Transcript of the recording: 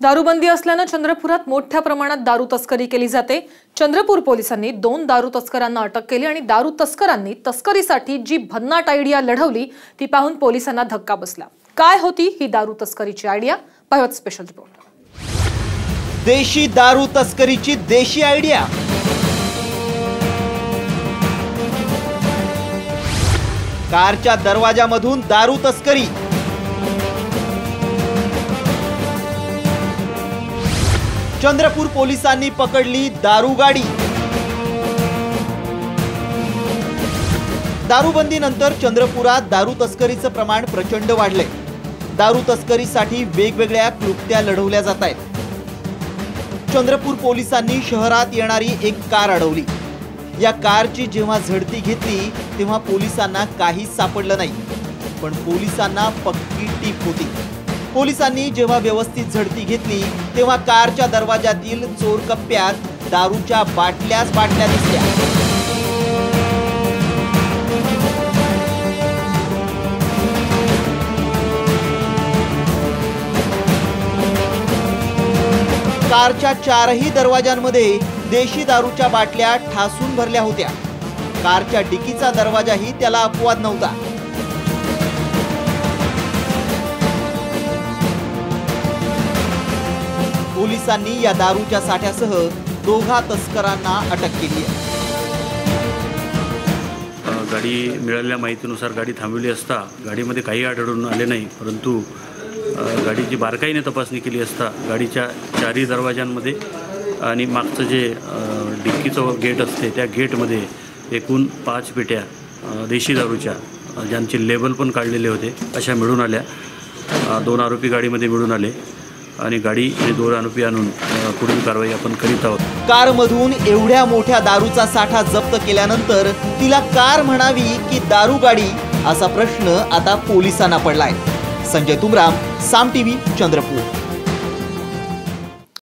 दारूबंदी असल्याने चंद्रपुरात मोठ्या प्रमाणात दारू तस्करी केली जाते। चंद्रपूर पोलिसांनी 2 दारू तस्करांना अटक केली आणि दारू तस्करांनी तस्करीसाठी जी भन्नाट आयडिया लढवली ती पाहून पोलिसांना धक्का बसला। काय होती ही दारू तस्करीची आयडिया? पाहूयात स्पेशल रिपोर्ट। देशी दारू तस्करीची देशी आयडिया। कारच्या दरवाजामधून दारू तस्करी। चंद्रपूर पोलिसांनी पकडली दारू गाडी। दारूबंदीनंतर चंद्रपुरात दारू तस्करीचं प्रमाण प्रचंड वाढले। दारू तस्करीसाठी वेगवेगळ्या क्लुप्त्या लढवल्या जात आहेत। चंद्रपूर पोलिसांनी शहरात येणारी एक कार अडवली। या कारची जेव्हा झडती घेतली तेव्हा पोलिसांना काहीच सापडलं नाही, पण पोलिसांना पक्की टीप होती। पोलिसांनी जेव्हा व्यवस्थित झडती घेतली तेव्हा कारच्या दरवाजातील चोर कप्प्यात दारूच्या बाटल्या दिसल्या। कारच्या 4ही दरवाजांमध्ये देशी दारूच्या बाटल्या ठासून भरल्या होत्या। कारच्या डिकीचा दरवाजाही त्याला अपवाद नव्हता। पोलिसांनी या दारूच्या साठ्यासह 2 तस्करांना अटक केली आहे। गाडी मिळालेल्या माहितीनुसार गाडी थांबवली असता गाडीमध्ये काही आढळून आले नाही, परंतु गाडीची बारकाईने तपासणी केली असता गाडीच्या 4ही दरवाजांमध्ये आणि मागचं जे डिक्कीचं गेट असते त्या गेटमध्ये एकूण 5 पेट्या देशी दारूच्या, ज्यांचे लेबल पण काढलेले होते, अशा मिळून आल्या। 2 आरोपी गाडीमध्ये मिळून आले आणि गाडी हे 2 आरोपी आणून पुढील कारवाई आपण करीत आहोत। कारमधून एवढ्या मोठ्या दारूचा साठा जप्त केल्यानंतर तिला कार म्हणावी की दारू गाडी असा प्रश्न आता पोलिसांना पडलाय। संजय तुमराम, साम टीव्ही, चंद्रपूर।